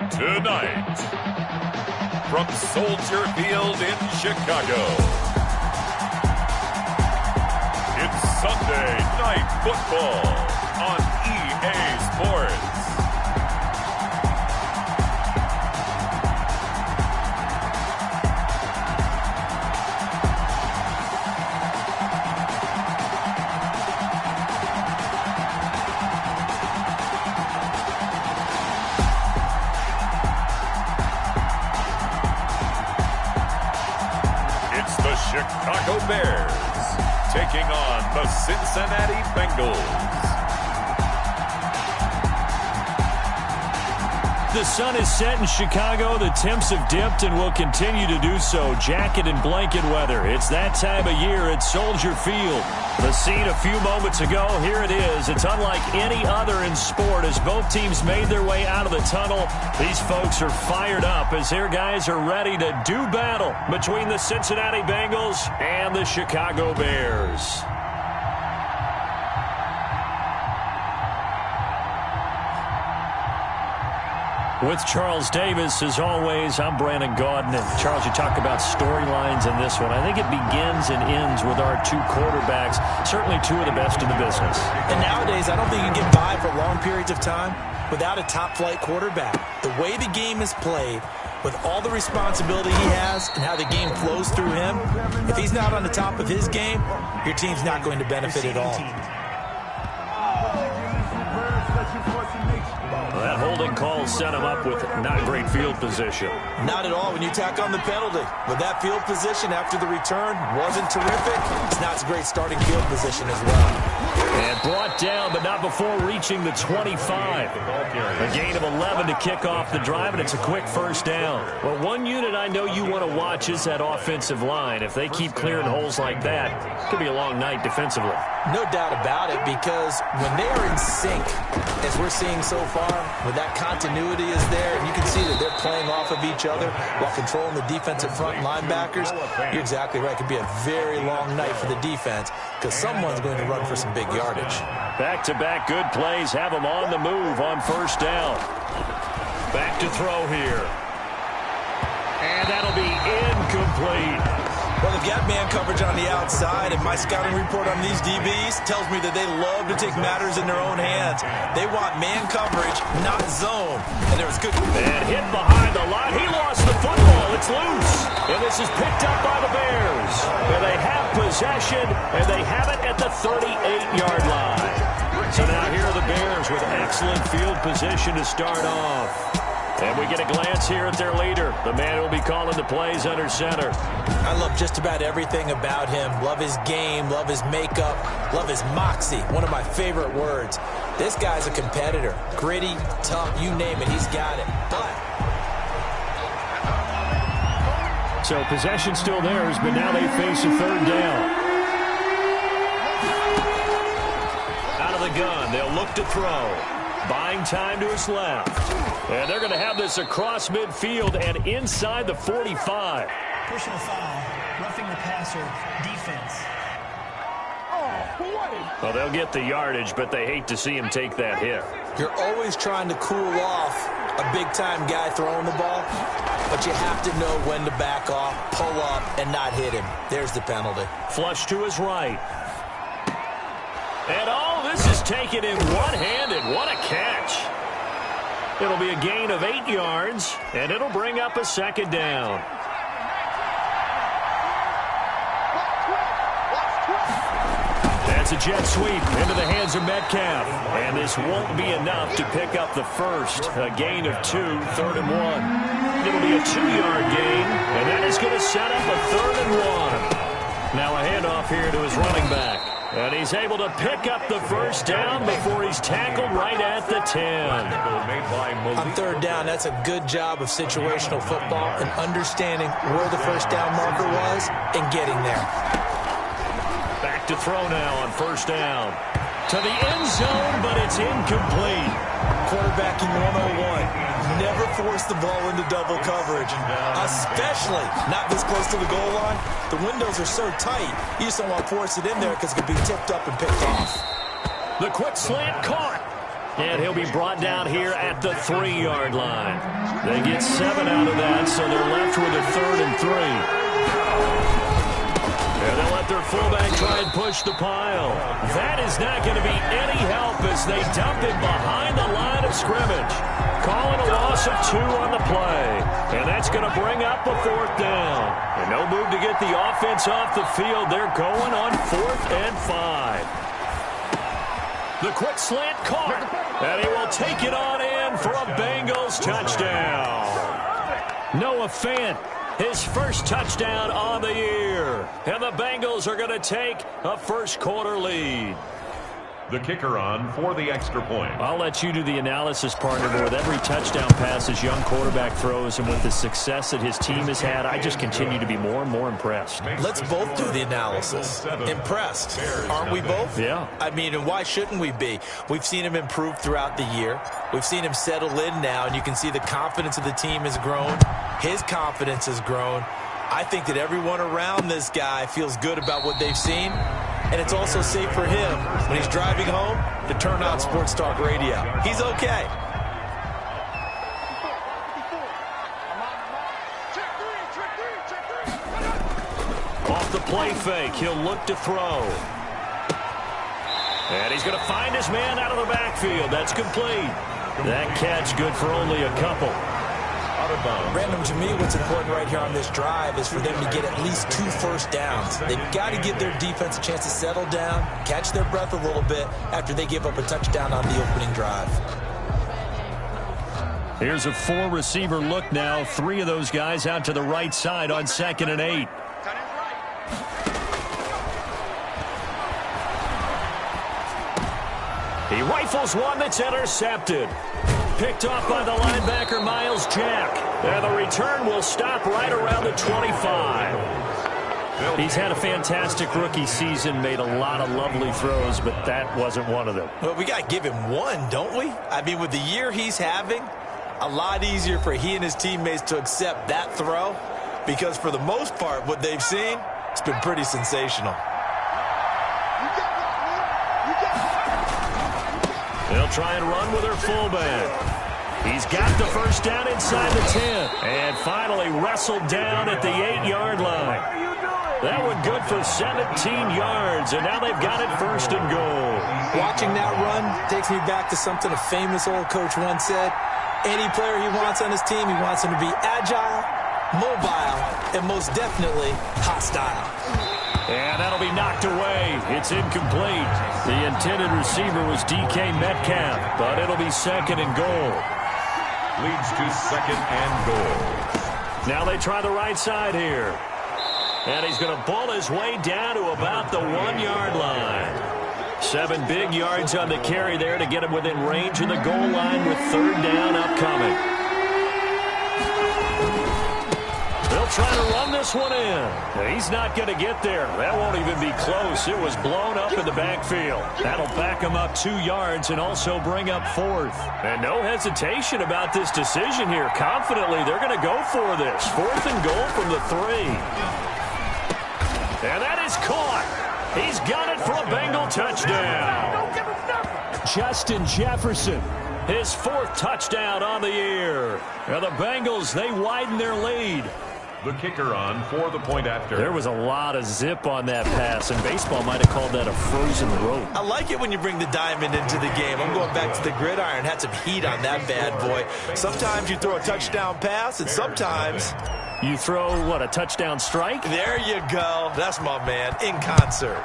Tonight, from Soldier Field in Chicago, it's Sunday Night Football on EA Sports. Chicago Bears taking on the Cincinnati Bengals. The sun is set in Chicago. The temps have dipped and will continue to do so. Jacket and blanket weather. It's that time of year at Soldier Field. The scene a few moments ago, here it is. It's unlike any other in sport as both teams made their way out of the tunnel. These folks are fired up as their guys are ready to do battle between the Cincinnati Bengals and the Chicago Bears. With Charles Davis, as always, I'm Brandon Gaudin. And Charles, you talk about storylines in this one. I think it begins and ends with our two quarterbacks, certainly two of the best in the business. And nowadays, I don't think you can get by for long periods of time without a top-flight quarterback. The way the game is played, with all the responsibility he has and how the game flows through him, if he's not on the top of his game, your team's not going to benefit at all. That holding call set him up with not great field position. Not at all when you tack on the penalty. With that field position after the return wasn't terrific, it's not a great starting field position as well. And brought down, but not before reaching the 25. A gain of 11 to kick off the drive, and it's a quick first down. Well, one unit I know you want to watch is that offensive line. If they keep clearing holes like that, it could be a long night defensively. No doubt about it, because when they are in sync, as we're seeing so far, when that continuity is there, and you can see that they're playing off of each other while controlling the defensive front linebackers, you're exactly right. It could be a very long night for the defense because someone's going to run for some big yardage. Back-to-back good plays have them on the move on first down. Back to throw here. And that'll be incomplete. Well, they've got man coverage on the outside, and my scouting report on these DBs tells me that they love to take matters in their own hands. They want man coverage, not zone. And there was good. And hit behind the line. He lost the football. It's loose. And this is picked up by the Bears. And they have possession, and they have it at the 38-yard line. So now here are the Bears with excellent field position to start off. And we get a glance here at their leader, the man who will be calling the plays under center. I love just about everything about him. Love his game, love his makeup, love his moxie, one of my favorite words. This guy's a competitor. Gritty, tough, you name it, he's got it. But so possession still theirs, but now they face a third down. Out of the gun, they'll look to throw. Buying time to his left. And they're going to have this across midfield and inside the 45. Personal foul, roughing the passer, defense. Well, they'll get the yardage, but they hate to see him take that hit. You're always trying to cool off a big-time guy throwing the ball, but you have to know when to back off, pull up, and not hit him. There's the penalty. Flush to his right. And all this is taken in one-handed. What a catch. It'll be a gain of 8 yards, and it'll bring up a second down. That's a jet sweep into the hands of Metcalf. And this won't be enough to pick up the first. A gain of 2, 3rd and 1. It'll be a 2-yard gain, and that is going to set up a 3rd and 1. Now a handoff here to his running back. And he's able to pick up the first down before he's tackled right at the 10. On third down, that's a good job of situational football and understanding where the first down marker was and getting there. Back to throw now on first down. To the end zone, but it's incomplete. Quarterbacking 101. Never force the ball into double coverage, especially not this close to the goal line. The windows are so tight, you just don't want to force it in there because it could be tipped up and picked off. The quick slant caught. And he'll be brought down here at the 3-yard line. They get 7 out of that, so they're left with a 3rd and 3. And they'll let their fullback try and push the pile. That is not going to be any help as they dump him behind the line of scrimmage. Calling a loss of 2 on the play. And that's going to bring up a 4th down. And no move to get the offense off the field. They're going on 4th and 5. The quick slant caught. And he will take it on in for a Bengals touchdown. Noah Fant, his first touchdown on the year. And the Bengals are going to take a first-quarter lead. The kicker on for the extra point. I'll let you do the analysis, partner, but with every touchdown pass his young quarterback throws and with the success that his team has had, I just continue to be more and more impressed. Let's both do the analysis. Impressed. Aren't we both? Yeah. I mean, and why shouldn't we be? We've seen him improve throughout the year. We've seen him settle in now, and you can see the confidence of the team has grown. His confidence has grown. I think that everyone around this guy feels good about what they've seen. And it's also safe for him when he's driving home to turn on Sports Talk Radio. He's okay. Off the play fake, he'll look to throw. And he's going to find his man out of the backfield. That's complete. That catch good for only a couple. Random, to me, what's important right here on this drive is for them to get at least 2 first downs. They've got to give their defense a chance to settle down, catch their breath a little bit after they give up a touchdown on the opening drive. Here's a 4-receiver look now. 3 of those guys out to the right side on 2nd and 8. He rifles one that's intercepted. Picked off by the linebacker, Miles Jack. And the return will stop right around the 25. He's had a fantastic rookie season, made a lot of lovely throws, but that wasn't one of them. Well, we got to give him one, don't we? I mean, with the year he's having, a lot easier for he and his teammates to accept that throw because for the most part, what they've seen, it's been pretty sensational. They'll try and run with their fullback. He's got the first down inside the 10. And finally wrestled down at the 8-yard line. That one good for 17 yards, and now they've got it 1st and goal. Watching that run takes me back to something a famous old coach once said. Any player he wants on his team, he wants him to be agile, mobile, and most definitely hostile. And that'll be knocked away. It's incomplete. The intended receiver was DK Metcalf, but it'll be 2nd and goal. Leads to 2nd and goal. Now they try the right side here. And he's going to bull his way down to about the 1-yard line. 7 big yards on the carry there to get him within range of the goal line with 3rd down upcoming. They'll try to run this one in. He's not going to get there. That won't even be close. It was blown up in the backfield. That'll back him up 2 yards and also bring up 4th. And no hesitation about this decision here. Confidently, they're going to go for this. 4th and goal from the 3. And that is caught. He's got it for a Bengal touchdown. Justin Jefferson, his 4th touchdown on the year. Now the Bengals, they widen their lead. The kicker on for the point after. There was a lot of zip on that pass, and baseball might have called that a frozen rope. I like it when you bring the diamond into the game. I'm going back to the gridiron. Had some heat on that bad boy. Sometimes you throw a touchdown pass, and sometimes you throw, what, a touchdown strike? There you go. That's my man, in concert.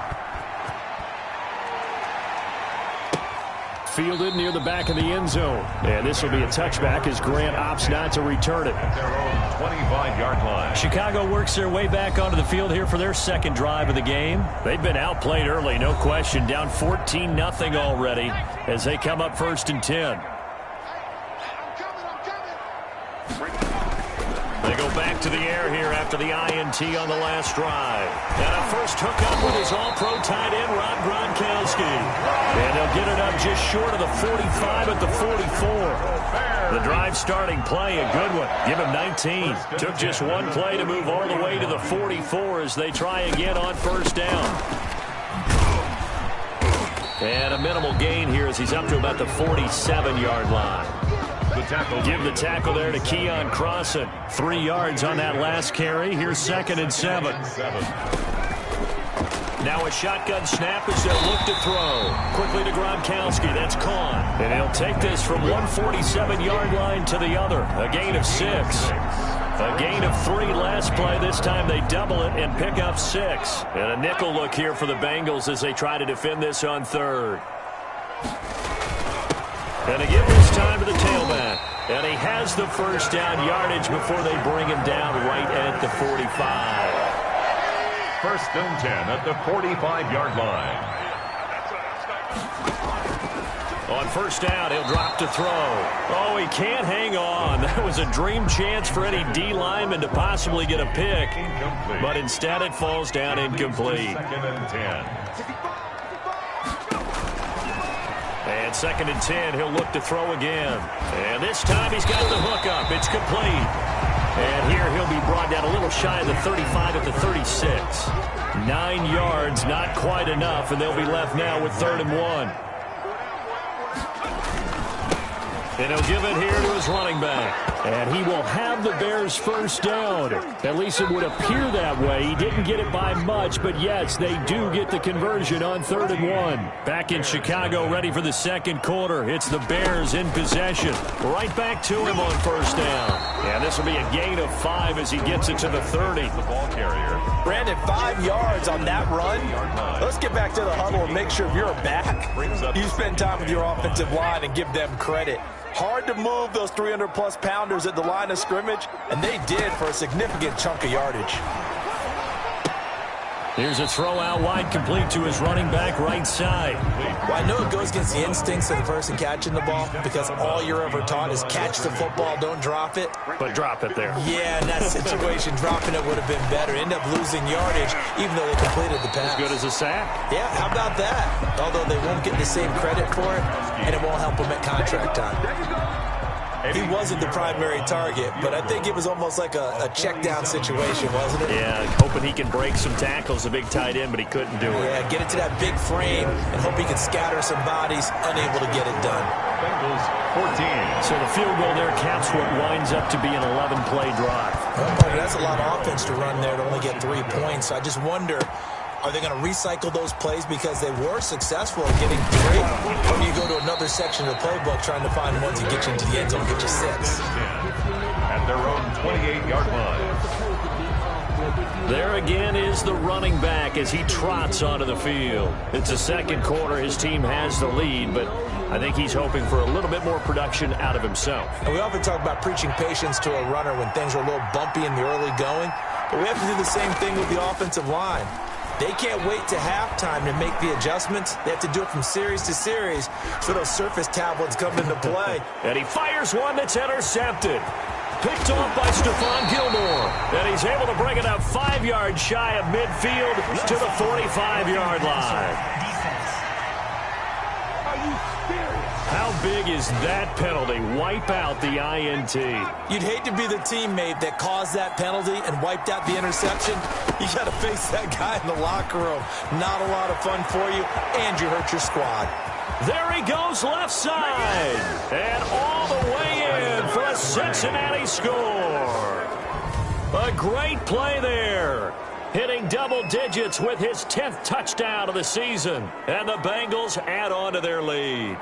Fielded near the back of the end zone. And this will be a touchback as Grant opts not to return it. At their own 25-yard line. Chicago works their way back onto the field here for their 2nd drive of the game. They've been outplayed early, no question. Down 14-0 already as they come up 1st and 10. They go back to the air here after the INT on the last drive. And a first hookup with his all-pro tight end, Rob Gronkowski. And they'll get it up just short of the 45 at the 44. The drive starting play, a good one. Give him 19. Took just one play to move all the way to the 44 as they try again on 1st down. And a minimal gain here as he's up to about the 47-yard line. Give the tackle there to Keon Crossan. 3 yards on that last carry. Here's 2nd and 7. Now a shotgun snap as they'll look to throw. Quickly to Gronkowski. That's caught. And he'll take this from 147-yard line to the other. A gain of 6. A gain of 3 last play. This time they double it and pick up 6. And a nickel look here for the Bengals as they try to defend this on 3rd. And they give this time to the tailback. And he has the first down yardage before they bring him down right at the 45. 1st and 10 at the 45-yard line. On 1st down, he'll drop to throw. Oh, he can't hang on. That was a dream chance for any D lineman to possibly get a pick. But instead it falls down incomplete. 2nd and 10. And 2nd and 10, he'll look to throw again. And this time he's got the hook up. It's complete. And here he'll be brought down a little shy of the 35 at the 36. 9 yards, not quite enough, and they'll be left now with 3rd and 1. And he'll give it here to his running back. And he will have the Bears' first down. At least it would appear that way. He didn't get it by much, but yes, they do get the conversion on 3rd and 1. Back in Chicago, ready for the 2nd quarter. It's the Bears in possession. Right back to him on 1st down. And this will be a gain of 5 as he gets it to the 30. The ball carrier. Brandon, 5 yards on that run. Let's get back to the huddle and make sure you're back. You spend time with your offensive line and give them credit. Hard to move those 300-plus pounders at the line of scrimmage, and they did for a significant chunk of yardage. Here's a throw out wide, complete to his running back right side. Well, I know it goes against the instincts of the person catching the ball because all you're ever taught is catch the football, don't drop it. But drop it there. Yeah, in that situation, dropping it would have been better. End up losing yardage, even though they completed the pass. As good as a sack? Yeah, how about that? Although they won't get the same credit for it, and it won't help them at contract time. He wasn't the primary target, but I think it was almost like a check-down situation, wasn't it? Yeah, hoping he can break some tackles, a big tight end, but he couldn't do it. Yeah, get it to that big frame and hope he can scatter some bodies, unable to get it done. Bengals 14. So the field goal there caps what winds up to be an 11-play drive. Well, that's a lot of offense to run there to only get 3 points. So I just wonder, are they going to recycle those plays because they were successful in getting 3? Or do you go to another section of the playbook trying to find ones that get you into the end zone, get you 6? At their own 28-yard line. There again is the running back as he trots onto the field. It's the 2nd quarter. His team has the lead, but I think he's hoping for a little bit more production out of himself. And we often talk about preaching patience to a runner when things are a little bumpy in the early going, but we have to do the same thing with the offensive line. They can't wait to halftime to make the adjustments. They have to do it from series to series so those surface tablets come into play. And he fires one that's intercepted. Picked off by Stephon Gilmore. And he's able to bring it up 5 yards shy of midfield to the 45-yard line. How big is that penalty? Wipe out the INT. You'd hate to be the teammate that caused that penalty and wiped out the interception. You got to face that guy in the locker room. Not a lot of fun for you, and you hurt your squad. There he goes left side. And all the way in for a Cincinnati score. A great play there. Hitting double digits with his 10th touchdown of the season. And the Bengals add on to their lead.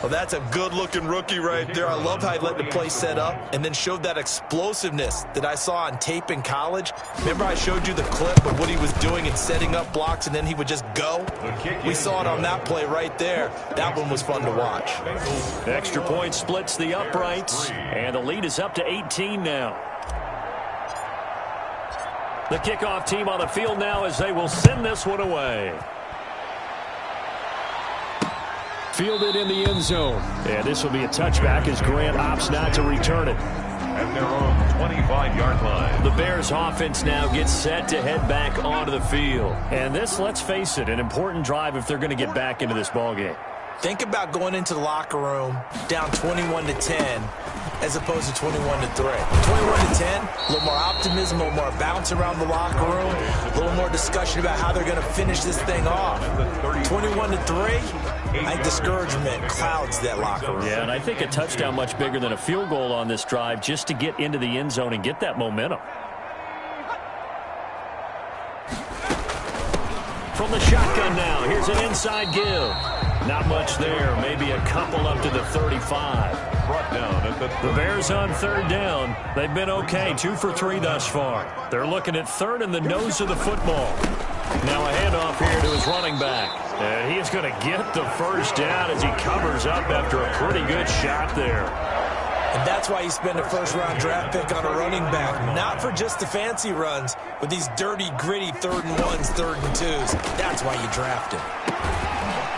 Well, that's a good-looking rookie right there. I love how he let the play set up and then showed that explosiveness that I saw on tape in college. Remember I showed you the clip of what he was doing and setting up blocks, and then he would just go? We saw it on that play right there. That one was fun to watch. Extra point splits the uprights, and the lead is up to 18 now. The kickoff team on the field now as they will send this one away. Fielded in the end zone. And this will be a touchback as Grant opts not to return it. At their own 25-yard line. The Bears offense now gets set to head back onto the field. And this, let's face it, an important drive if they're going to get back into this ballgame. Think about going into the locker room down 21-10 as opposed to 21-3. 21-10, a little more optimism, a little more bounce around the locker room, a little more discussion about how they're going to finish this thing off. 21-3, I think discouragement clouds that locker room. Yeah, and I think a touchdown much bigger than a field goal on this drive just to get into the end zone and get that momentum. From the shotgun now, here's an inside give. Not much there, maybe a couple up to the 35. Brought down at The Bears on third down. They've been okay, 2 for 3 thus far. They're looking at third in the nose of the football. Now a handoff here to his running back. And he is going to get the first down as he covers up after a pretty good shot there. And that's why you spend a first-round draft pick on a running back. Not for just the fancy runs, but these dirty, gritty 3rd and 1s, 3rd and 2s. That's why you draft him.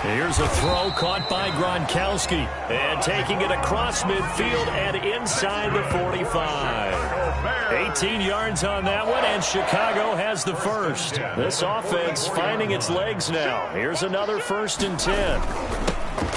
Here's a throw caught by Gronkowski. And taking it across midfield and inside the 45. 18 yards on that one, and Chicago has the first. This offense finding its legs now. Here's another 1st and 10.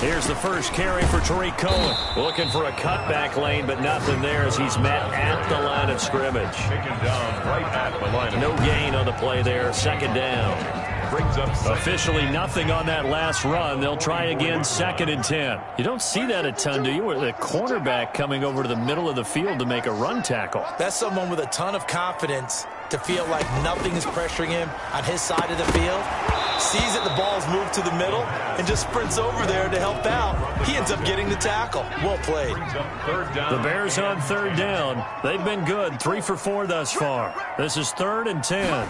Here's the first carry for Tariq Cohen. Looking for a cutback lane, but nothing there as he's met at the line of scrimmage. taken down right at the line. No gain on the play there. 2nd down. Brings up Officially nothing on that last run. They'll try again, 2nd and 10. You don't see that a ton, do you? With a cornerback coming over to the middle of the field to make a run tackle. That's someone with a ton of confidence to feel like nothing is pressuring him on his side of the field. Sees that the ball's moved to the middle and just sprints over there to help out. He ends up getting the tackle. Well played. The Bears on 3rd down. They've been good, 3 for 4 thus far. This is 3rd and 10.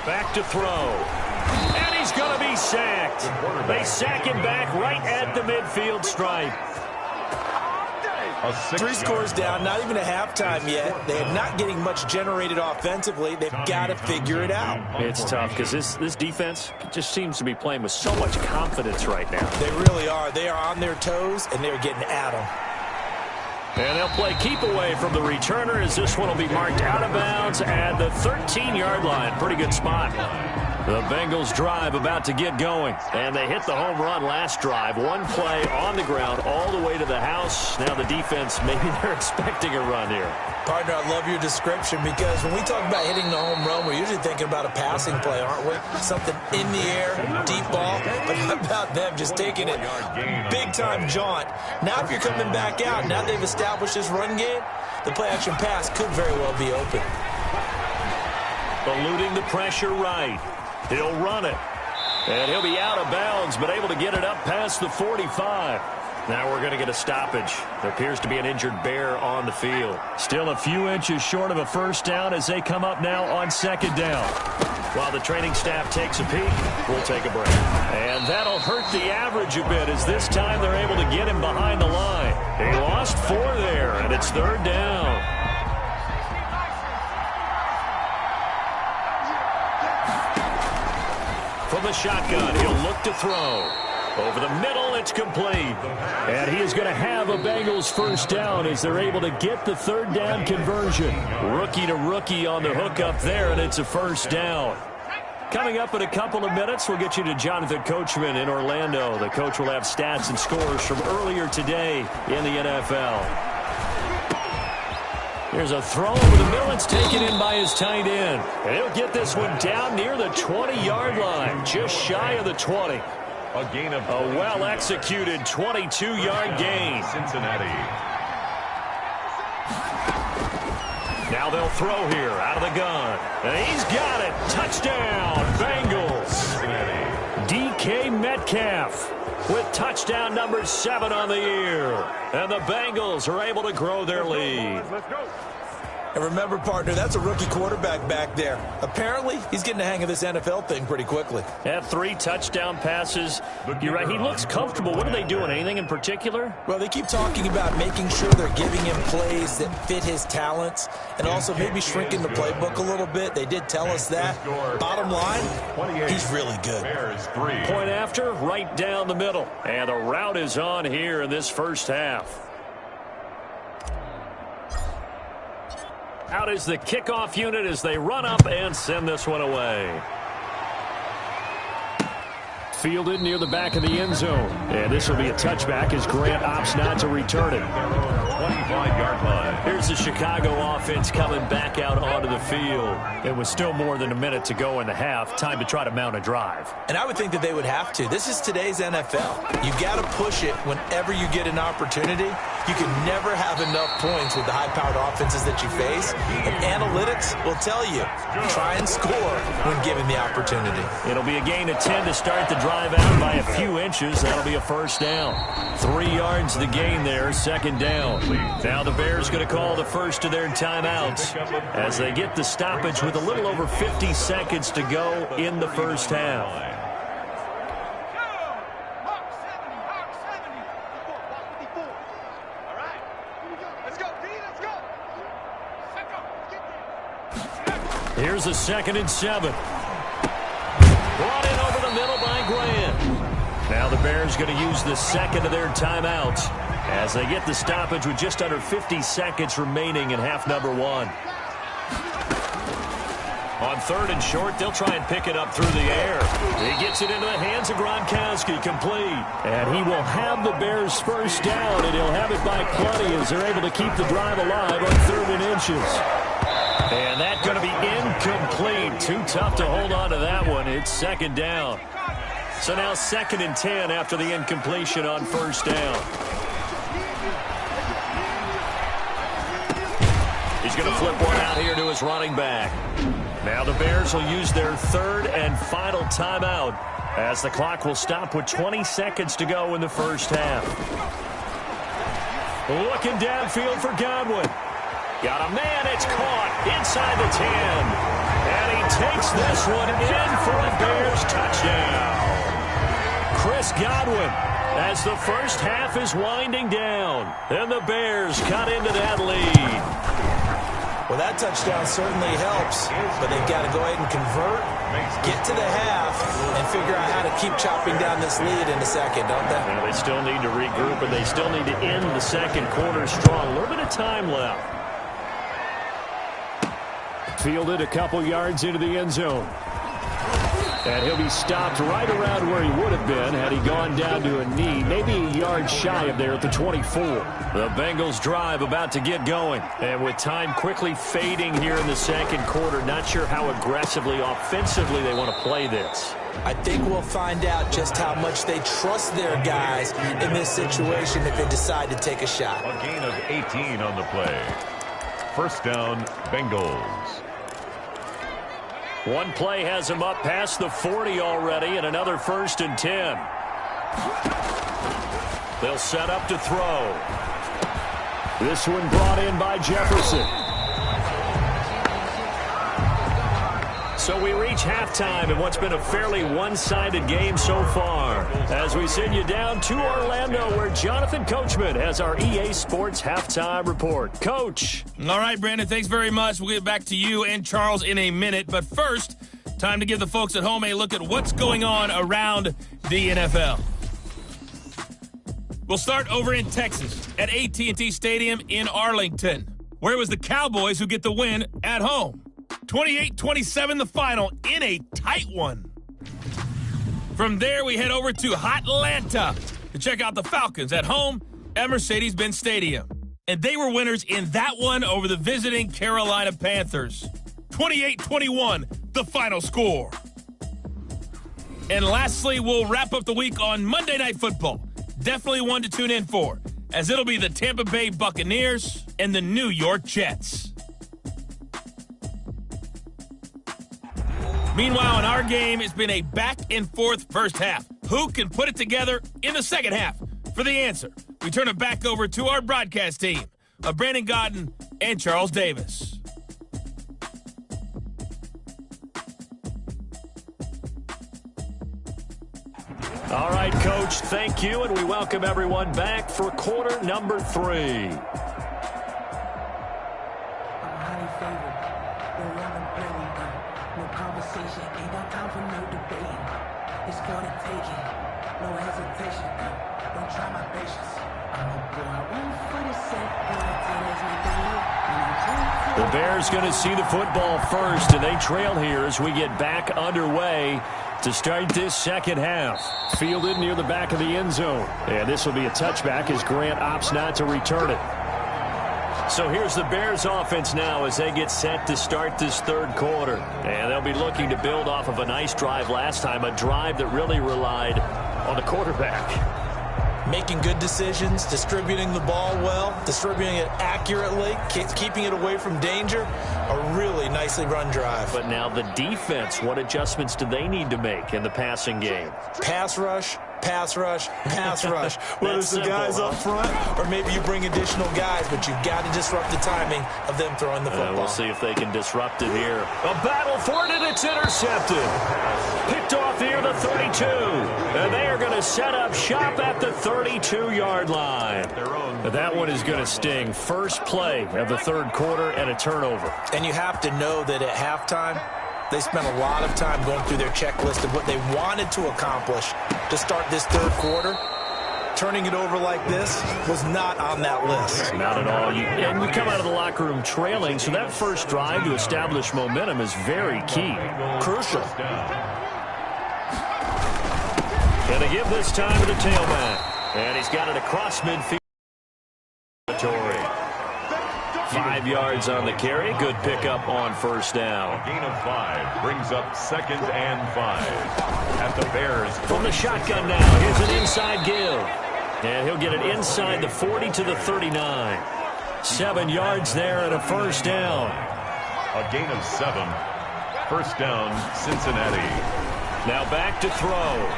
Back to throw. And he's going to be sacked. They sack him back right at the midfield stripe. 3 scores down, not even a halftime yet. They are not getting much generated offensively. They've got to figure it out. It's tough because this defense just seems to be playing with so much confidence right now. They really are. They are on their toes, and they're getting at them. And they'll play keep away from the returner as this one will be marked out of bounds at the 13-yard line. Pretty good spot. The Bengals drive about to get going. And they hit the home run last drive. One play on the ground all the way to the house. Now the defense, maybe they're expecting a run here. Partner, I love your description because when we talk about hitting the home run, we're usually thinking about a passing play, aren't we? Something in the air, deep ball. But how about them just taking it big-time jaunt? Now if you're coming back out, now they've established this run game, the play-action pass could very well be open. Eluding the pressure right. He'll run it. And he'll be out of bounds, but able to get it up past the 45. Now we're going to get a stoppage. There appears to be an injured Bear on the field. Still a few inches short of a first down as they come up now on 2nd down. While the training staff takes a peek, we'll take a break. And that'll hurt the average a bit as this time they're able to get him behind the line. He lost 4 there, and it's 3rd down. From the shotgun, he'll look to throw. Over the middle, it's complete. And he is going to have a Bengals first down as they're able to get the 3rd down conversion. Rookie to rookie on the hook up there, and it's a first down. Coming up in a couple of minutes, we'll get you to Jonathan Coachman in Orlando. The coach will have stats and scores from earlier today in the NFL. There's a throw over the middle. It's taken in by his tight end. And he'll get this one down near the 20-yard line, just shy of the 20. a gain of a well-executed 22-yard gain. Cincinnati. Now they'll throw here out of the gun. And he's got it. Touchdown, Bengals. Cincinnati. DK Metcalf with touchdown number 7 on the year. And the Bengals are able to grow their lead. Let's go. And remember, partner, that's a rookie quarterback back there. Apparently, he's getting the hang of this NFL thing pretty quickly. Had 3 touchdown passes. You're right, he looks comfortable. What are they doing? Anything in particular? Well, they keep talking about making sure they're giving him plays that fit his talents and also maybe shrinking the playbook a little bit. They did tell us that. Bottom line, he's really good. Bears 3. Point after, right down the middle. And the route is on here in this first half. Out is the kickoff unit as they run up and send this one away. Fielded near the back of the end zone. And this will be a touchback as Grant opts not to return it. 5-yard line. Here's the Chicago offense coming back out onto the field. It was still more than a minute to go in the half. Time to try to mount a drive. And I would think that they would have to. This is today's NFL. You got to push it whenever you get an opportunity. You can never have enough points with the high-powered offenses that you face. And analytics will tell you, try and score when given the opportunity. It'll be a gain of 10 to start the drive out by a few inches. That'll be a first down. 3 yards the gain there, second down. Now the Bears going to call the first of their timeouts as they get the stoppage with a little over 50 seconds to go in the first half. Here's a 2nd and 7. Brought in over the middle by Grant. Now the Bears going to use the second of their timeouts as they get the stoppage with just under 50 seconds remaining in half number 1. On 3rd and short, they'll try and pick it up through the air. He gets it into the hands of Gronkowski, complete. And he will have the Bears first down, and he'll have it by plenty as they're able to keep the drive alive on 3rd and inches. And that's going to be incomplete. Too tough to hold on to that one. It's 2nd down. So now 2nd and 10 after the incompletion on first down. He's going to flip one out here to his running back. Now the Bears will use their 3rd and final timeout as the clock will stop with 20 seconds to go in the first half. Looking downfield for Godwin. Got a man, it's caught inside the 10. And he takes this one in for a Bears touchdown. Chris Godwin, as the first half is winding down. And the Bears cut into that lead. Well, that touchdown certainly helps, but they've got to go ahead and convert, get to the half, and figure out how to keep chopping down this lead in the second, don't they? Well, they still need to regroup, and they still need to end the second quarter strong. A little bit of time left. Fielded a couple yards into the end zone. And he'll be stopped right around where he would have been had he gone down to a knee, maybe a yard shy of there at the 24. The Bengals drive about to get going. And with time quickly fading here in the second quarter, not sure how aggressively, offensively they want to play this. I think we'll find out just how much they trust their guys in this situation if they decide to take a shot. A gain of 18 on the play. First down, Bengals. One play has him up past the 40 already, and another 1st and 10. They'll set up to throw. This one brought in by Jefferson. So we reach halftime in what's been a fairly one-sided game so far, as we send you down to Orlando, where Jonathan Coachman has our EA Sports Halftime Report. Coach. All right, Brandon, thanks very much. We'll get back to you and Charles in a minute. But first, time to give the folks at home a look at what's going on around the NFL. We'll start over in Texas at AT&T Stadium in Arlington, where it was the Cowboys who get the win at home. 28-27 the final in a tight one. From there, we head over to Atlanta to check out the Falcons at home at Mercedes-Benz Stadium. And they were winners in that one over the visiting Carolina Panthers. 28-21, the final score. And lastly, we'll wrap up the week on Monday Night Football. Definitely one to tune in for, as it'll be the Tampa Bay Buccaneers and the New York Jets. Meanwhile, in our game, it's been a back-and-forth first half. Who can put it together in the second half? For the answer, we turn it back over to our broadcast team of Brandon Godden and Charles Davis. All right, Coach, thank you, and we welcome everyone back for quarter number 3. The Bears going to see the football first, and they trail here as we get back underway to start this second half. Fielded near the back of the end zone. And this will be a touchback as Grant opts not to return it. So here's the Bears offense now as they get set to start this third quarter. And they'll be looking to build off of a nice drive last time, a drive that really relied on the quarterback. Making good decisions, distributing the ball well, distributing it accurately, keeping it away from danger. A really nicely run drive. But now the defense, what adjustments do they need to make in the passing game? Pass rush, pass rush, pass rush. Whether it's the guys up front or maybe you bring additional guys, but you've got to disrupt the timing of them throwing the football. We'll see if they can disrupt it here. A battle for it, and it's intercepted. Picked off here the 32. And they are going to set up shop at the 32-yard line. That one is going to sting. First play of the third quarter and a turnover. And you have to know that at halftime, they spent a lot of time going through their checklist of what they wanted to accomplish to start this third quarter. Turning it over like this was not on that list. Not at all. And you come out of the locker room trailing, so that first drive to establish momentum is very key. Crucial. Going to give this time to the tailback. And he's got it across midfield. 5 yards on the carry. Good pickup on first down. A gain of 5 brings up 2nd and 5 at the Bears. From the shotgun now, here's an inside give. And he'll get it inside the 40 to the 39. 7 yards there and a first down. A gain of 7. First down, Cincinnati. Now back to throw.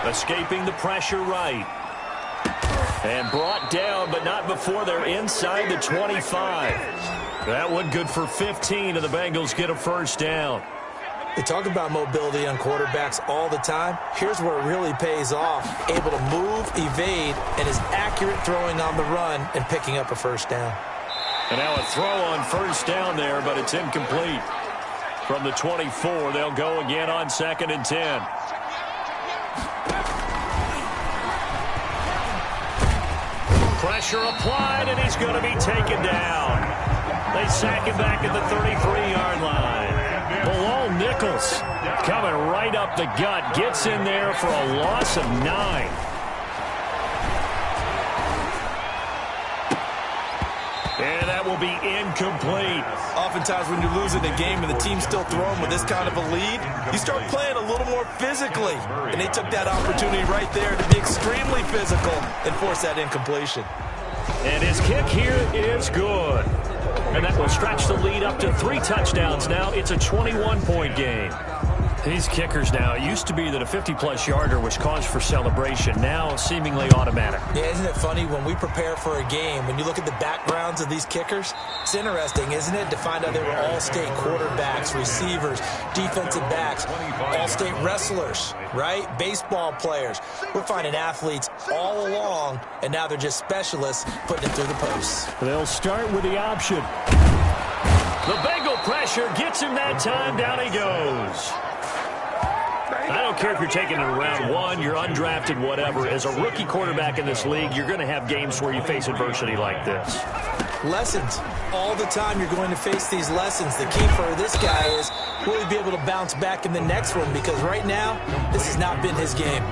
Escaping the pressure right. And brought down, but not before they're inside the 25. That one good for 15, and the Bengals get a first down. They talk about mobility on quarterbacks all the time. Here's where it really pays off. Able to move, evade, and is accurate throwing on the run and picking up a first down. And now a throw on first down there, but it's incomplete. From the 24, they'll go again on 2nd and 10. Pressure applied, and he's going to be taken down. They sack him back at the 33-yard line. Bilal Nichols coming right up the gut. Gets in there for a loss of 9. And that will be incomplete. Oftentimes when you're losing a game and the team's still throwing with this kind of a lead, you start playing a little more physically. And they took that opportunity right there to be extremely physical and force that incompletion. And his kick here is good. And that will stretch the lead up to 3 touchdowns now. It's a 21-point game. These kickers now, it used to be that a 50-plus yarder was cause for celebration. Now seemingly automatic. Yeah, isn't it funny when we prepare for a game, when you look at the backgrounds of these kickers, it's interesting, isn't it, to find out they were all-state quarterbacks, receivers, defensive backs, all-state wrestlers, right? Baseball players. We're finding athletes all along, and now they're just specialists putting it through the posts. They'll start with the option. The Bengal pressure gets him that time. Down he goes. I don't care if you're taking it in round 1, you're undrafted, whatever. As a rookie quarterback in this league, you're going to have games where you face adversity like this. Lessons. All the time you're going to face these lessons. The key for this guy is will he be able to bounce back in the next one? Because right now, this has not been his game.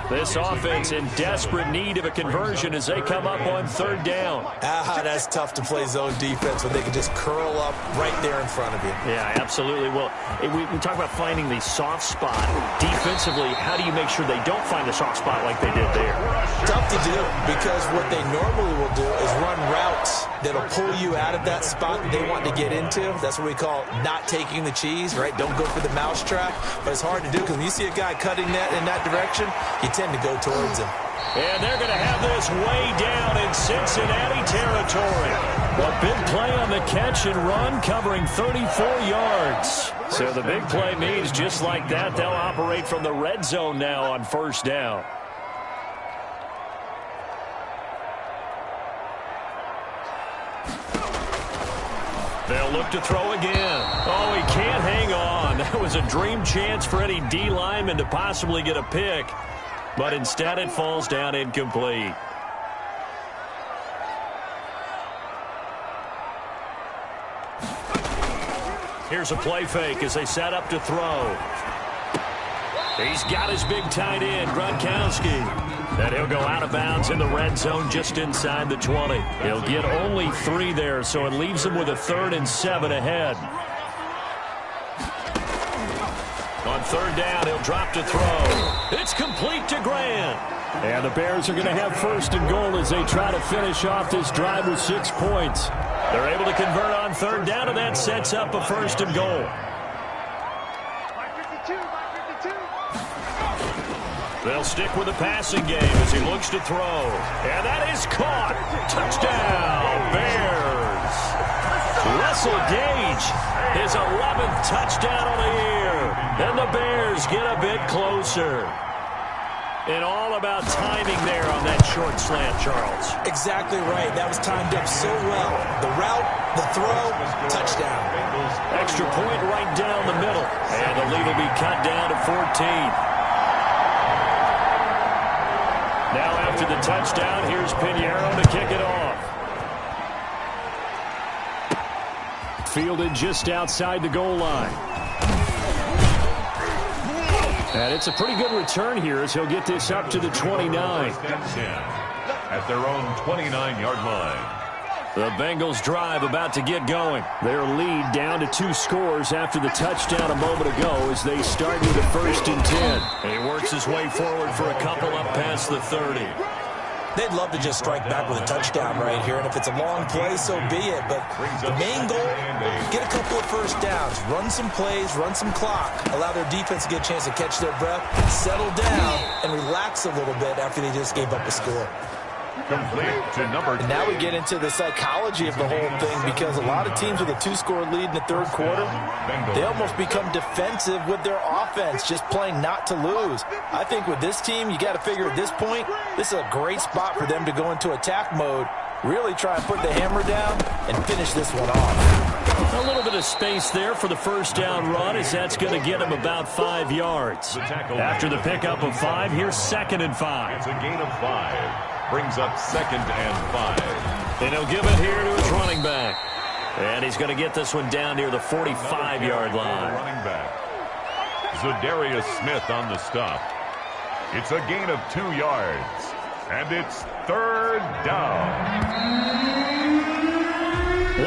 This offense in desperate need of a conversion as they come up on 3rd down. That's tough to play zone defense when they can just curl up right there in front of you. Yeah, absolutely. Well, we talk about finding the soft spot. Defensively, how do you make sure they don't find the soft spot like they did there? Tough to do because what they normally will do is run routes that'll pull you out of that spot that they want to get into. That's what we call not taking the cheese, right? Don't go for the mousetrap. But it's hard to do because when you see a guy cutting that in that direction, you tend to go towards him. And they're going to have this way down in Cincinnati territory. A big play on the catch and run, covering 34 yards. So the big play means just like that, they'll operate from the red zone now on 1st down. They'll look to throw again. Oh, he can't hang on. That was a dream chance for any D lineman to possibly get a pick. But instead it falls down incomplete. Here's a play fake as they set up to throw. He's got his big tight end, Gronkowski. And he'll go out of bounds in the red zone just inside the 20. He'll get only 3 there, so it leaves him with a 3rd and 7 ahead. On 3rd down, he'll drop to throw. It's complete to Grant. And the Bears are going to have 1st and goal as they try to finish off this drive with 6 points. They're able to convert on 3rd down, and that sets up a 1st and goal. They'll stick with the passing game as he looks to throw. And that is caught. Touchdown, Bears. Russell Gage, his 11th touchdown on the year. And the Bears get a bit closer. And all about timing there on that short slant, Charles. Exactly right. That was timed up so well. The route, the throw, touchdown. Extra point right down the middle. And the lead will be cut down to 14. Now after the touchdown, here's Pinheiro to kick it off. Fielded just outside the goal line. And it's a pretty good return here as he'll get this up to the 29. At their own 29-yard line. The Bengals drive about to get going. Their lead down to 2 scores after the touchdown a moment ago as they start with a 1st and 10. And he works his way forward for a couple up past the 30. They'd love to just strike back with a touchdown right here, and if it's a long play, so be it. But the main goal, get a couple of 1st downs, run some plays, run some clock, allow their defense to get a chance to catch their breath, settle down, and relax a little bit after they just gave up a score. Complete to number 2. And now we get into the psychology of the whole thing, because a lot of teams with a 2-score lead in the 3rd quarter, they almost become defensive with their offense, just playing not to lose. I think with this team, you got to figure at this point, this is a great spot for them to go into attack mode, really try and put the hammer down and finish this one off. A little bit of space there for the 1st down run as that's going to get him about 5 yards. After the pickup of 5, here's 2nd and 5. It's a gain of 5. Brings up 2nd and 5. And he'll give it here to his running back. And he's going to get this one down near the 45-yard line. Running back. Zadarius Smith on the stop. It's a gain of 2 yards. And it's 3rd down.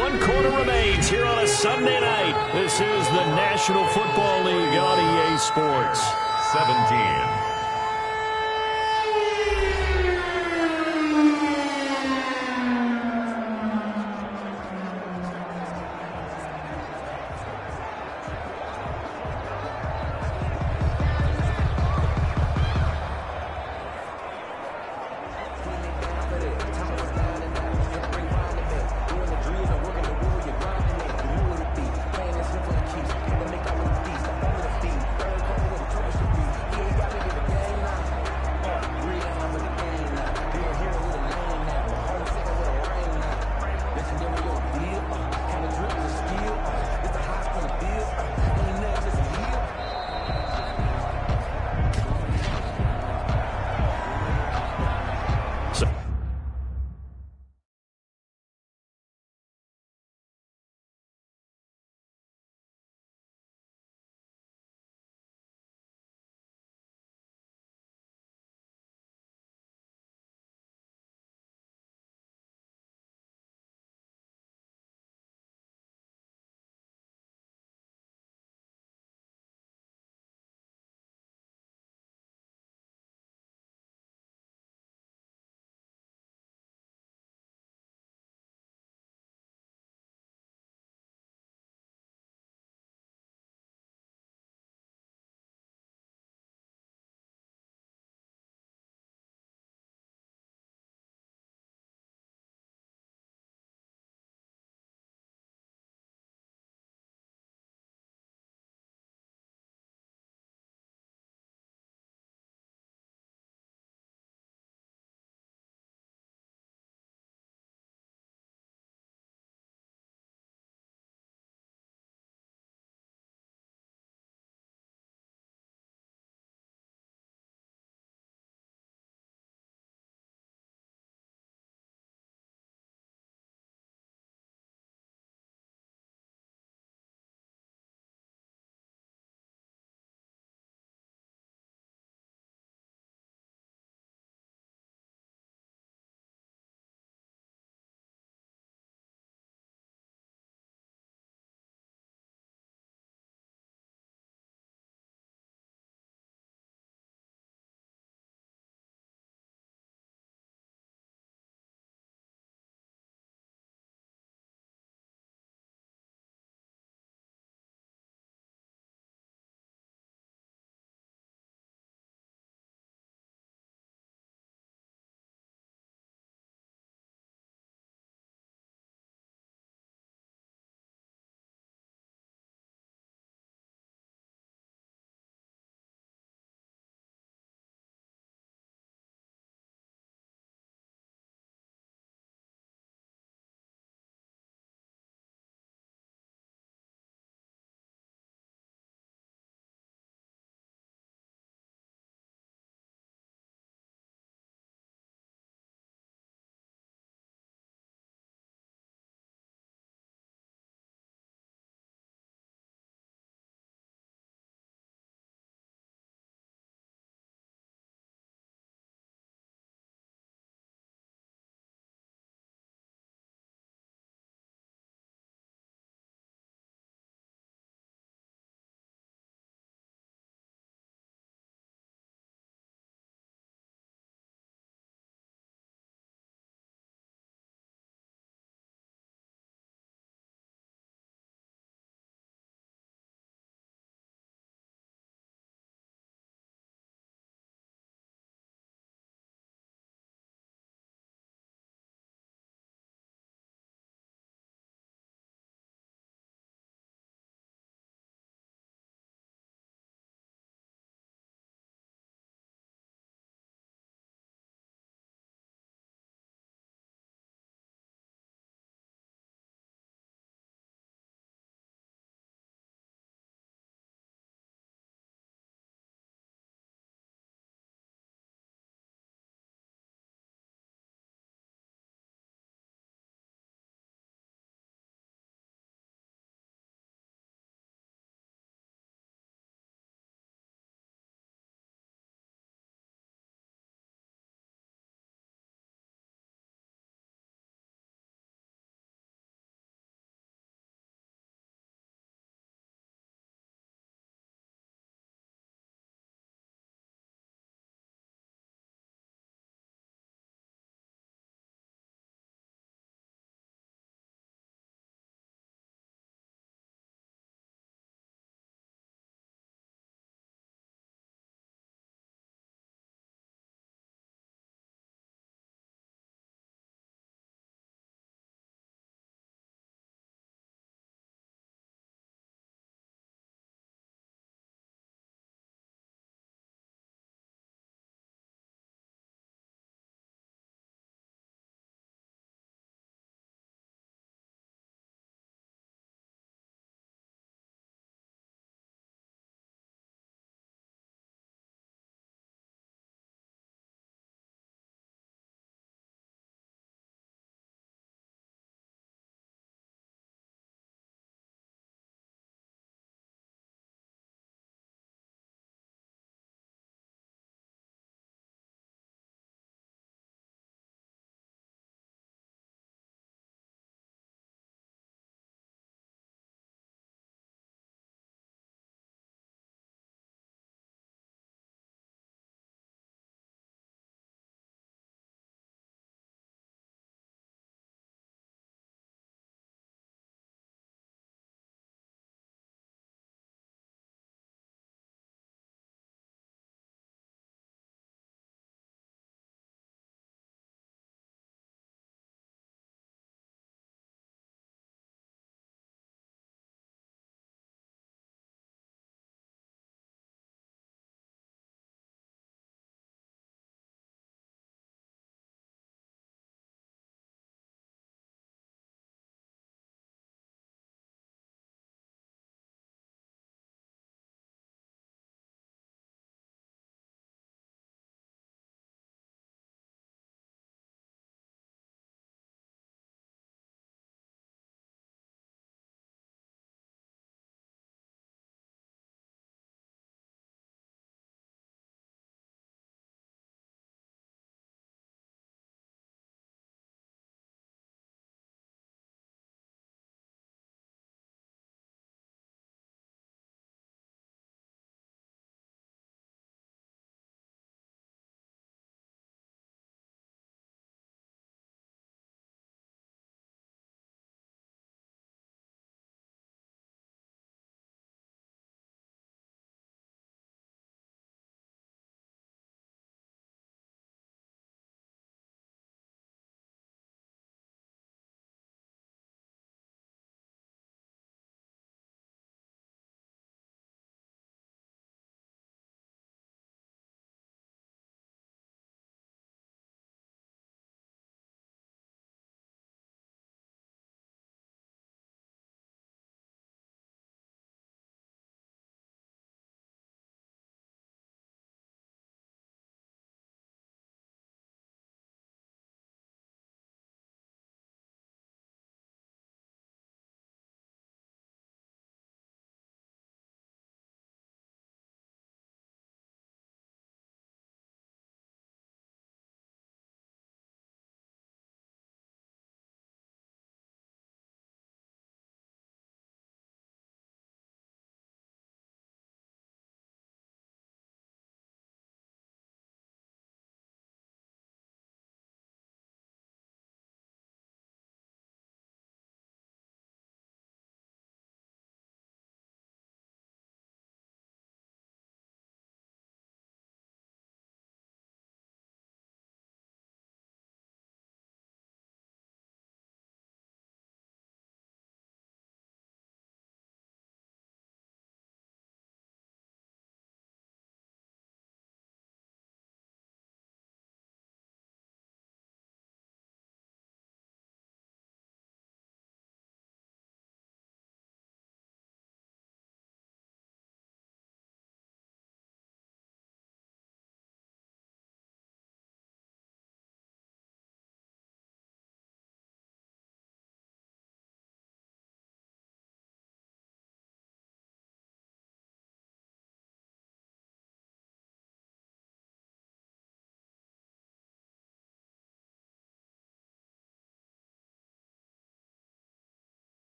1 quarter remains here on a Sunday night. This is the National Football League on EA Sports. 17.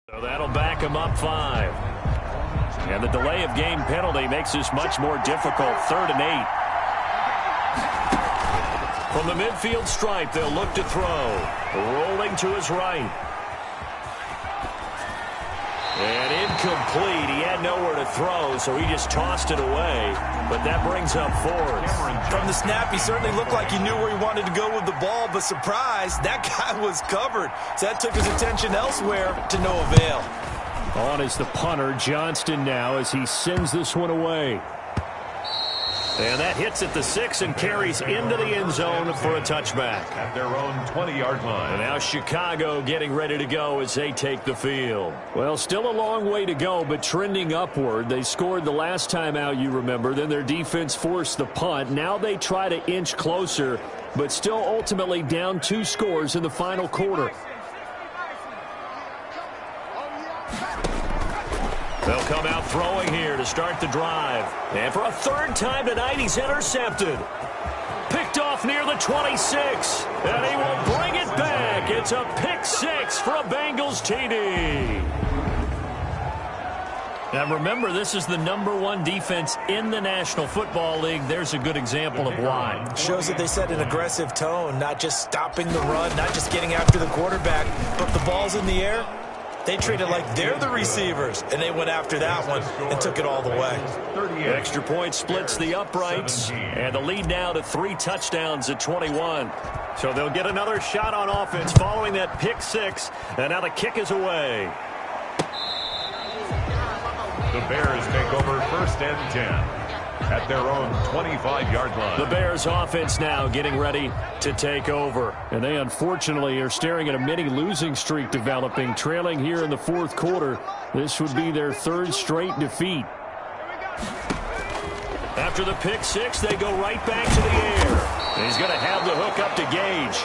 So that'll back him up 5. And the delay of game penalty makes this much more difficult. 3rd and 8. From the midfield stripe, they'll look to throw. Rolling to his right. And incomplete. He had nowhere to throw, so he just tossed it away. But that brings up 4th. From the snap, he certainly looked like he knew where he wanted to go with the ball, but surprise, that guy was covered. So that took his attention elsewhere to no avail. On is the punter, Johnston, now as he sends this one away. And that hits at the 6 and carries into the end zone for a touchback. At their own 20-yard line. And now Chicago getting ready to go as they take the field. Well, still a long way to go, but trending upward. They scored the last time out, you remember. Then their defense forced the punt. Now they try to inch closer, but still ultimately down 2 scores in the final quarter. They'll come out throwing here to start the drive. And for a 3rd time tonight, he's intercepted. Picked off near the 26. And he will bring it back. It's a pick 6 for a Bengals TD. Now remember, this is the #1 defense in the National Football League. There's a good example of why. Shows that they set an aggressive tone, not just stopping the run, not just getting after the quarterback, but the ball's in the air. They treat it like they're the receivers, and they went after that one and took it all the way. Extra point splits the uprights, and the lead now to 3 touchdowns at 21. So they'll get another shot on offense following that pick 6, and now the kick is away. The Bears take over 1st and 10 at their own 25-yard line. The Bears offense now getting ready to take over. And they unfortunately are staring at a mini losing streak developing, trailing here in the 4th quarter. This would be their 3rd straight defeat. After the pick 6, they go right back to the air. And he's going to have the hook up to Gage.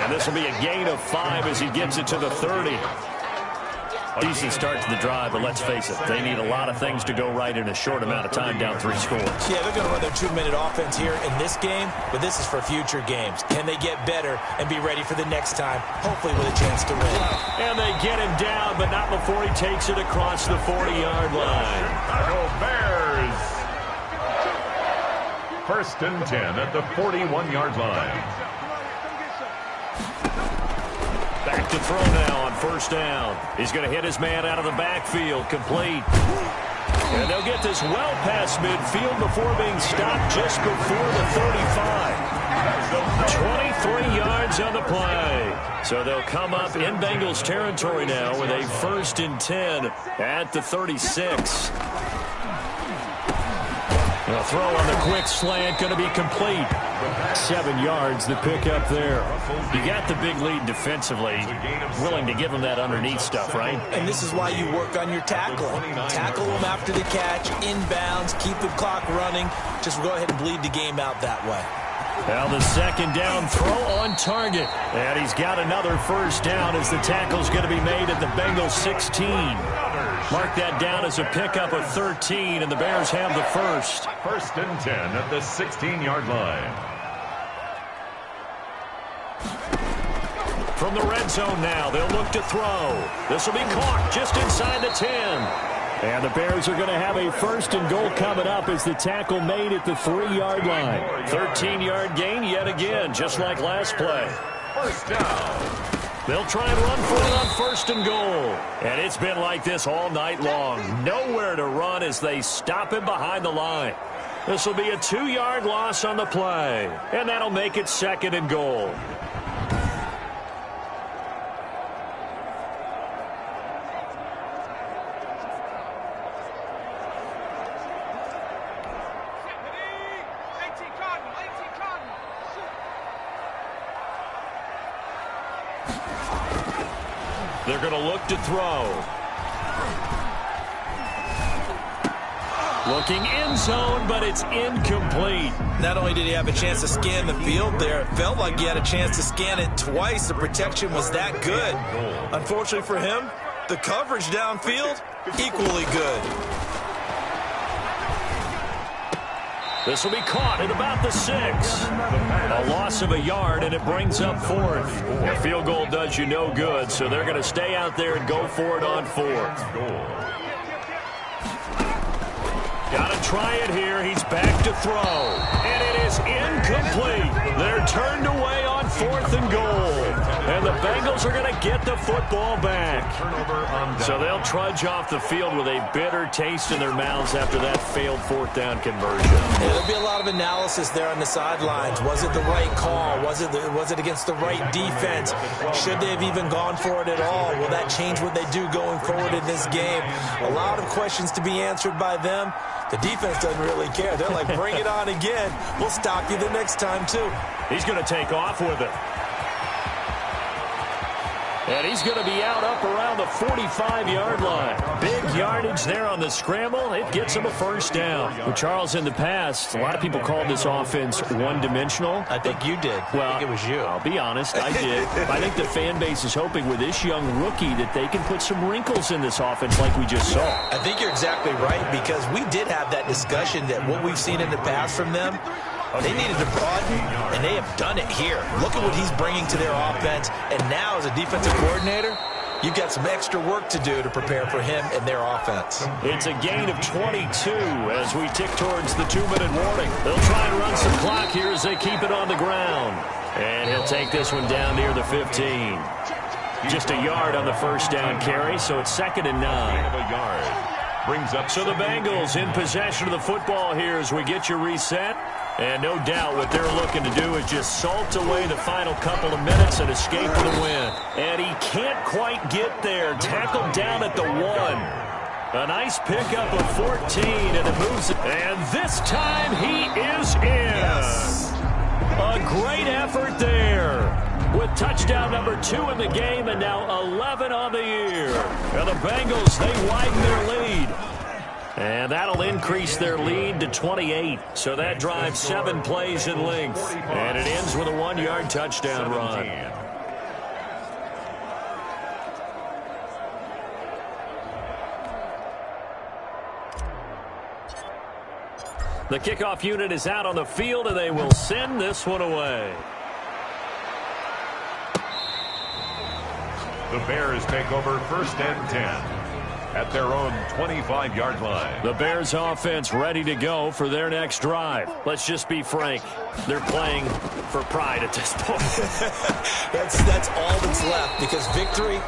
And this will be a gain of 5 as he gets it to the 30. Decent start to the drive, but let's face it, they need a lot of things to go right in a short amount of time, down 3 scores. Yeah, they're going to run their 2-minute offense here in this game, but this is for future games. Can they get better and be ready for the next time, hopefully with a chance to win? And they get him down, but not before he takes it across the 40-yard line. Chicago Bears. 1st and 10 at the 41-yard line. Back to throw now on 1st down. He's going to hit his man out of the backfield, complete. And they'll get this well past midfield before being stopped just before the 35. 23 yards on the play. So they'll come up in Bengals territory now with a 1st and 10 at the 36. The throw on the quick slant going to be complete. 7 yards, the pick up there. You got the big lead defensively. Willing to give them that underneath stuff, right? And this is why you work on your tackling. Tackle them after the catch, inbounds, keep the clock running. Just go ahead and bleed the game out that way. Now the 2nd down throw on target. And he's got another 1st down as the tackle's going to be made at the Bengals 16. Mark that down as a pickup of 13, and the Bears have the 1st. 1st and 10 at the 16-yard line. From the red zone now, they'll look to throw. This will be caught just inside the 10. And the Bears are going to have a 1st and goal coming up as the tackle made at the 3-yard line. 13-yard gain yet again, just like last play. 1st down. They'll try and run for it on 1st and goal. And it's been like this all night long. Nowhere to run as they stop him behind the line. This will be a 2-yard loss on the play. And that'll make it 2nd and goal. They're going to look to throw. Looking end zone, but it's incomplete. Not only did he have a chance to scan the field there, it felt like he had a chance to scan it twice. The protection was that good. Unfortunately for him, the coverage downfield, equally good. This will be caught at about the 6. A loss of a yard, and it brings up 4th. A field goal does you no good, so they're going to stay out there and go for it on 4th. Got to try it here. He's back to throw. And it is incomplete. They're turned away on 4th and goal. And the Bengals are going to get the football back. So they'll trudge off the field with a bitter taste in their mouths after that failed 4th down conversion. Yeah, there'll be a lot of analysis there on the sidelines. Was it the right call? Was it against the right defense? Should they have even gone for it at all? Will that change what they do going forward in this game? A lot of questions to be answered by them. The defense doesn't really care. They're like, bring it on again. We'll stop you the next time, too. He's going to take off with it. And he's going to be out up around the 45-yard line. Big yardage there on the scramble. It gets him a first down. Well, Charles, in the past, a lot of people called this offense one-dimensional. I think you did. Well, I think it was you. I'll be honest, I did. I think the fan base is hoping with this young rookie that they can put some wrinkles in this offense like we just saw. I think you're exactly right, because we did have that discussion that what we've seen in the past from them, they needed to broaden, and they have done it here. Look at what he's bringing to their offense, and now as a defensive coordinator, you've got some extra work to do to prepare for him and their offense. It's a gain of 22 as we tick towards the 2-minute warning. They'll try and run some clock here as they keep it on the ground. And he'll take this one down near the 15. Just a yard on the first down carry, so it's 2nd and 9. Brings up so the Bengals in possession of the football here as we get you reset. And no doubt what they're looking to do is just salt away the final couple of minutes and escape with a win. And he can't quite get there. Tackled down at the 1. A nice pickup of 14, and it moves it. And this time he is in. Yes. A great effort there. With touchdown number 2 in the game and now 11 on the year. And the Bengals, they widen their lead. And that'll increase their lead to 28. So that drives 7 plays in length. And it ends with a 1-yard touchdown run. The kickoff unit is out on the field, and they will send this one away. The Bears take over 1st and 10. At their own 25-yard line. The Bears offense ready to go for their next drive. Let's just be frank. They're playing for pride at this point. That's all that's left, because victory,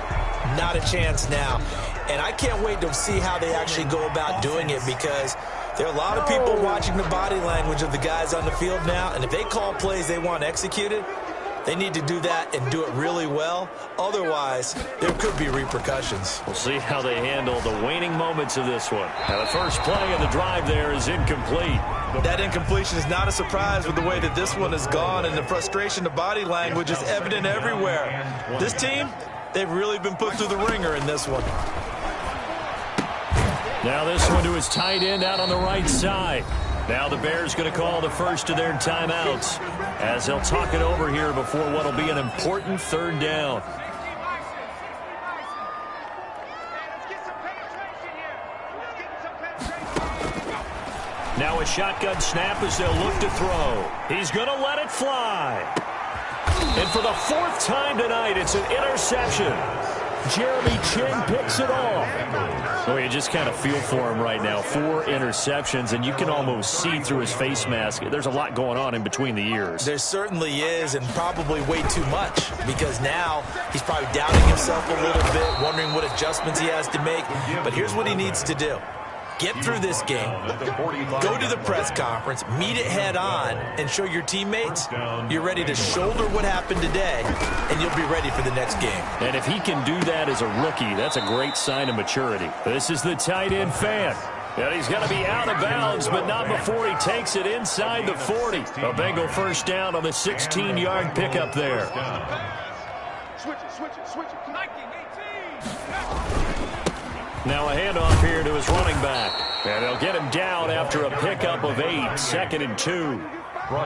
not a chance now. And I can't wait to see how they actually go about doing it, because there are a lot of people watching the body language of the guys on the field now, and if they call plays they want executed, they need to do that and do it really well. Otherwise, there could be repercussions. We'll see how they handle the waning moments of this one. Now, the first play of the drive there is incomplete. That incompletion is not a surprise with the way that this one has gone, and the frustration, the body language is evident everywhere. This team, they've really been put through the ringer in this one. Now this one to his tight end out on the right side. Now the Bears going to call the first of their timeouts as they'll talk it over here before what will be an important 3rd down. Now a shotgun snap as they'll look to throw. He's going to let it fly. And for the 4th time tonight, it's an interception. Jeremy Chinn picks it off. Well, you just kind of feel for him right now. 4 interceptions, and you can almost see through his face mask. There's a lot going on in between the ears. There certainly is, and probably way too much, because now he's probably doubting himself a little bit, wondering what adjustments he has to make. But here's what he needs to do. Get through this game, go to the press conference, meet it head on, and show your teammates you're ready to shoulder what happened today, and you'll be ready for the next game. And if he can do that as a rookie, that's a great sign of maturity. This is the tight end fan. And he's going to be out of bounds, but not before he takes it inside the 40. A Bengal first down on the 16-yard pickup there. Switch it. 19-18. Now a handoff here to his running back. And they'll get him down after a pickup of 8. 2nd and 2.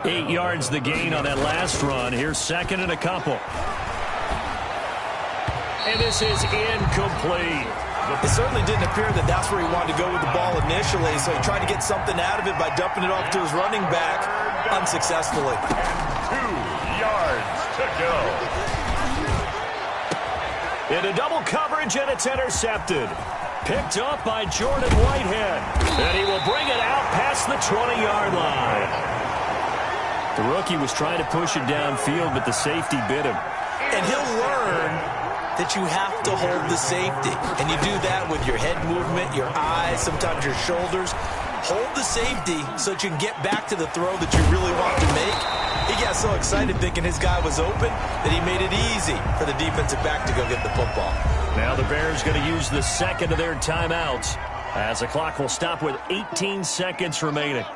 8 yards the gain on that last run. Here's 2nd and a couple. And this is incomplete. It certainly didn't appear that that's where he wanted to go with the ball initially, so he tried to get something out of it by dumping it off to his running back unsuccessfully. And 2 yards to go. Into double coverage, and it's intercepted. Picked up by Jordan Whitehead. And he will bring it out past the 20-yard line. The rookie was trying to push it downfield, but the safety bit him. And he'll learn that you have to hold the safety. And you do that with your head movement, your eyes, sometimes your shoulders. Hold the safety so that you can get back to the throw that you really want to make. He got so excited thinking his guy was open that he made it easy for the defensive back to go get the football. Now the Bears going to use the second of their timeouts as the clock will stop with 18 seconds remaining.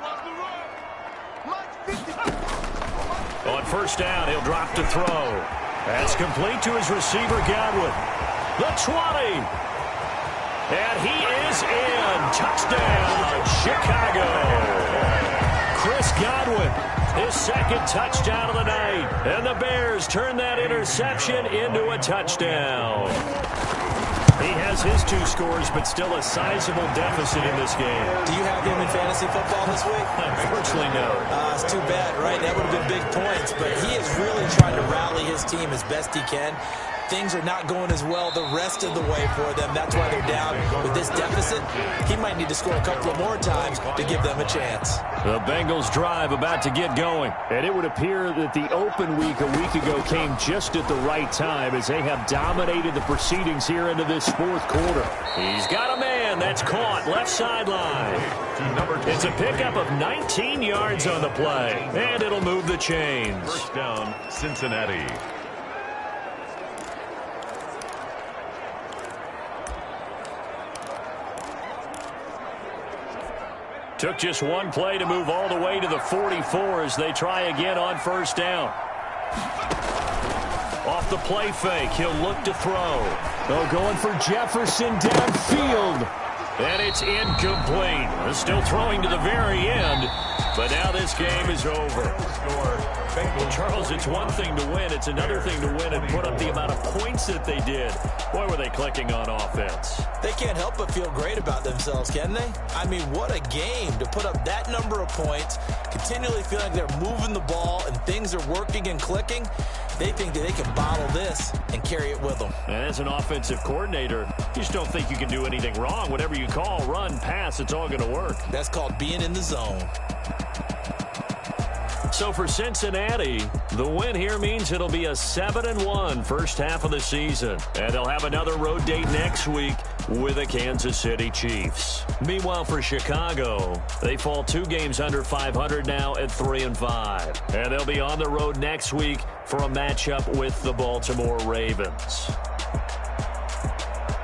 On first down, he'll drop to throw. That's complete to his receiver, Godwin. The 20. And he is in. Touchdown, Chicago. Chris Godwin, his second touchdown of the night. And the Bears turn that interception into a touchdown. He has his 2 scores, but still a sizable deficit in this game. Do you have him in fantasy football this week? Unfortunately, no. It's too bad, right? That would have been big points, but he is really trying to rally his team as best he can. Things are not going as well the rest of the way for them. That's why they're down with this deficit. He might need to score a couple of more times to give them a chance. The Bengals drive about to get going. And it would appear that the open week a week ago came just at the right time as they have dominated the proceedings here into this fourth quarter. He's got a man that's caught left sideline. It's a pickup of 19 yards on the play. And it'll move the chains. First down, Cincinnati. Took just one play to move all the way to the 44 as they try again on first down. Off the play fake, he'll look to throw. Oh, going for Jefferson downfield. And it's incomplete. Still throwing to the very end, but now this game is over. Well, Charles, it's one thing to win. It's another thing to win and put up the amount of points that they did. Boy, were they clicking on offense. They can't help but feel great about themselves, can they? I mean, what a game to put up that number of points, continually feel like they're moving the ball and things are working and clicking. They think that they can bottle this and carry it with them. And as an offensive coordinator, you just don't think you can do anything wrong. Whatever you call, run, pass, it's all going to work. That's called being in the zone. So for Cincinnati, the win here means it'll be a 7-1 first half of the season. And they'll have another road date next week with the Kansas City Chiefs. Meanwhile, for Chicago, they fall 2 games under 500 now at 3-5. And they'll be on the road next week for a matchup with the Baltimore Ravens.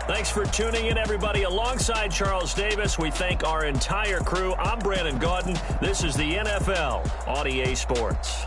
Thanks for tuning in, everybody. Alongside Charles Davis, we thank our entire crew. I'm Brandon Gaudin. This is the NFL on EA Sports.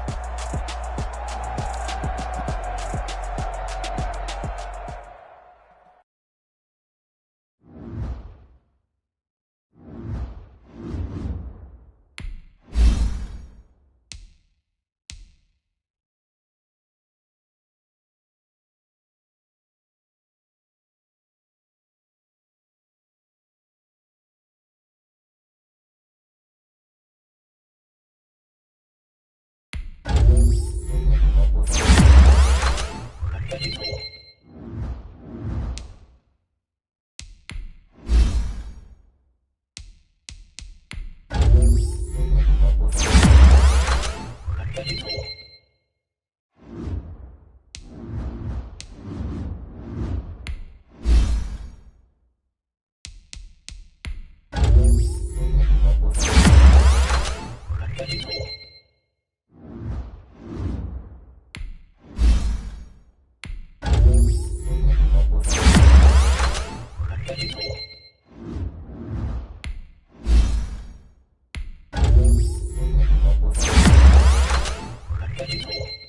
Thank you.